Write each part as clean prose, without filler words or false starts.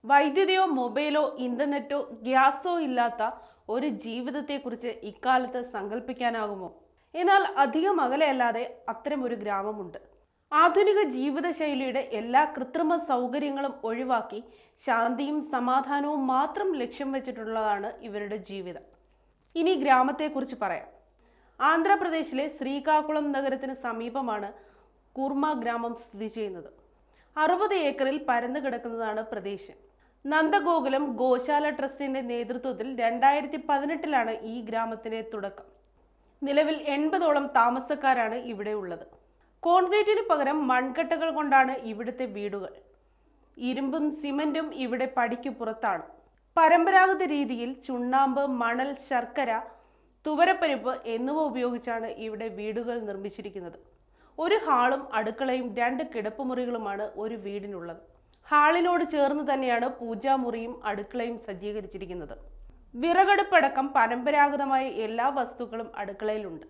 വൈദ്യുതിയോ മൊബൈലോ ഇന്റർനെറ്റോ ഗ്യാസോ ഇല്ലാത്ത ഒരു ജീവിതത്തെക്കുറിച്ച് ഇക്കാലത്ത് സങ്കല്പിക്കാനാകുമോ? എന്നാൽ അധികം അകലെയല്ലാതെ അത്തരമൊരു ഗ്രാമമുണ്ട്. ആധുനിക ജീവിതശൈലിയുടെ എല്ലാ കൃത്രിമ സൗകര്യങ്ങളും ഒഴിവാക്കി ശാന്തിയും സമാധാനവും മാത്രം ലക്ഷ്യം വെച്ചിട്ടുള്ളതാണ് ഇവരുടെ ജീവിതം. ഇനി ഗ്രാമത്തെക്കുറിച്ച് പറയാം. ആന്ധ്രാപ്രദേശിലെ ശ്രീകാകുളം നഗരത്തിന് സമീപമാണ് കൂർമ ഗ്രാമം സ്ഥിതി ചെയ്യുന്നത്. 60 ഏക്കറിൽ പരന്നു കിടക്കുന്നതാണ് പ്രദേശം. നന്ദഗോകുലം ഗോശാല ട്രസ്റ്റിന്റെ നേതൃത്വത്തിൽ 2018 ഈ ഗ്രാമത്തിന്റെ തുടക്കം. നിലവിൽ 80ഓളം താമസക്കാരാണ് ഇവിടെ ഉള്ളത്. കോൺക്രീറ്റിന് പകരം മൺകട്ടകൾ കൊണ്ടാണ് ഇവിടുത്തെ വീടുകൾ. ഇരുമ്പും സിമന്റും ഇവിടെ പടിക്ക് പുറത്താണ്. പരമ്പരാഗത രീതിയിൽ ചുണ്ണാമ്പ്, മണൽ, ശർക്കര, തുവരപ്പരിപ്പ് എന്നിവ ഉപയോഗിച്ചാണ് ഇവിടെ വീടുകൾ നിർമ്മിച്ചിരിക്കുന്നത്. ഒരു ഹാളും അടുക്കളയും 2 കിടപ്പുമുറികളുമാണ് ഒരു വീടിനുള്ളത്. ഹാളിനോട് ചേർന്ന് തന്നെയാണ് പൂജാമുറിയും അടുക്കളയും സജ്ജീകരിച്ചിരിക്കുന്നത്. വിറകടുപ്പടക്കം പരമ്പരാഗതമായ എല്ലാ വസ്തുക്കളും അടുക്കളയിലുണ്ട്.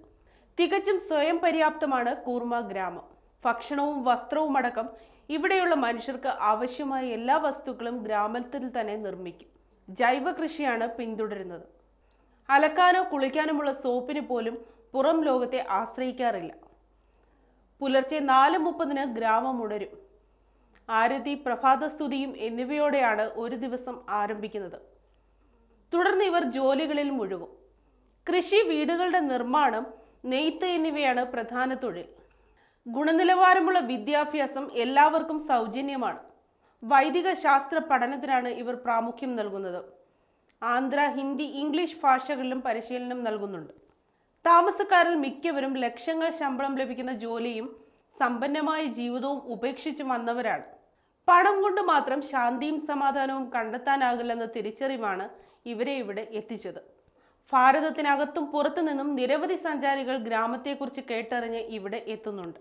തികച്ചും സ്വയം പര്യാപ്തമാണ് കൂർമ ഗ്രാമം. ഭക്ഷണവും വസ്ത്രവും അടക്കം ഇവിടെയുള്ള മനുഷ്യർക്ക് ആവശ്യമായ എല്ലാ വസ്തുക്കളും ഗ്രാമത്തിൽ തന്നെ നിർമ്മിക്കും. ജൈവ കൃഷിയാണ് പിന്തുടരുന്നത്. അലക്കാനോ കുളിക്കാനുമുള്ള സോപ്പിന് പോലും പുറം ലോകത്തെ ആശ്രയിക്കാറില്ല. പുലർച്ചെ 4:30 ഗ്രാമം ഉണരും. ആരതി, പ്രഭാതസ്തുതിയും എന്നിവയോടെയാണ് ഒരു ദിവസം ആരംഭിക്കുന്നത്. തുടർന്ന് ഇവർ ജോലികളിൽ മുഴുകും. കൃഷി, വീടുകളുടെ നിർമ്മാണം, നെയ്ത്ത് എന്നിവയാണ് പ്രധാന തൊഴിൽ. ഗുണനിലവാരമുള്ള വിദ്യാഭ്യാസം എല്ലാവർക്കും സൗജന്യമാണ്. വൈദിക ശാസ്ത്ര പഠനത്തിനാണ് ഇവർ പ്രാമുഖ്യം നൽകുന്നത്. ആന്ധ്ര, ഹിന്ദി, ഇംഗ്ലീഷ് ഭാഷകളിലും പരിശീലനം നൽകുന്നുണ്ട്. താമസക്കാരിൽ മിക്കവരും ലക്ഷങ്ങൾ ശമ്പളം ലഭിക്കുന്ന ജോലിയും സമ്പന്നമായ ജീവിതവും ഉപേക്ഷിച്ച് വന്നവരാണ്. പണം കൊണ്ട് മാത്രം ശാന്തിയും സമാധാനവും കണ്ടെത്താനാകില്ലെന്ന തിരിച്ചറിവാണ് ഇവരെ ഇവിടെ എത്തിച്ചത്. ഭാരതത്തിനകത്തും പുറത്തു നിന്നും നിരവധി സഞ്ചാരികൾ ഗ്രാമത്തെക്കുറിച്ച് കേട്ടറിഞ്ഞ് ഇവിടെ എത്തുന്നുണ്ട്.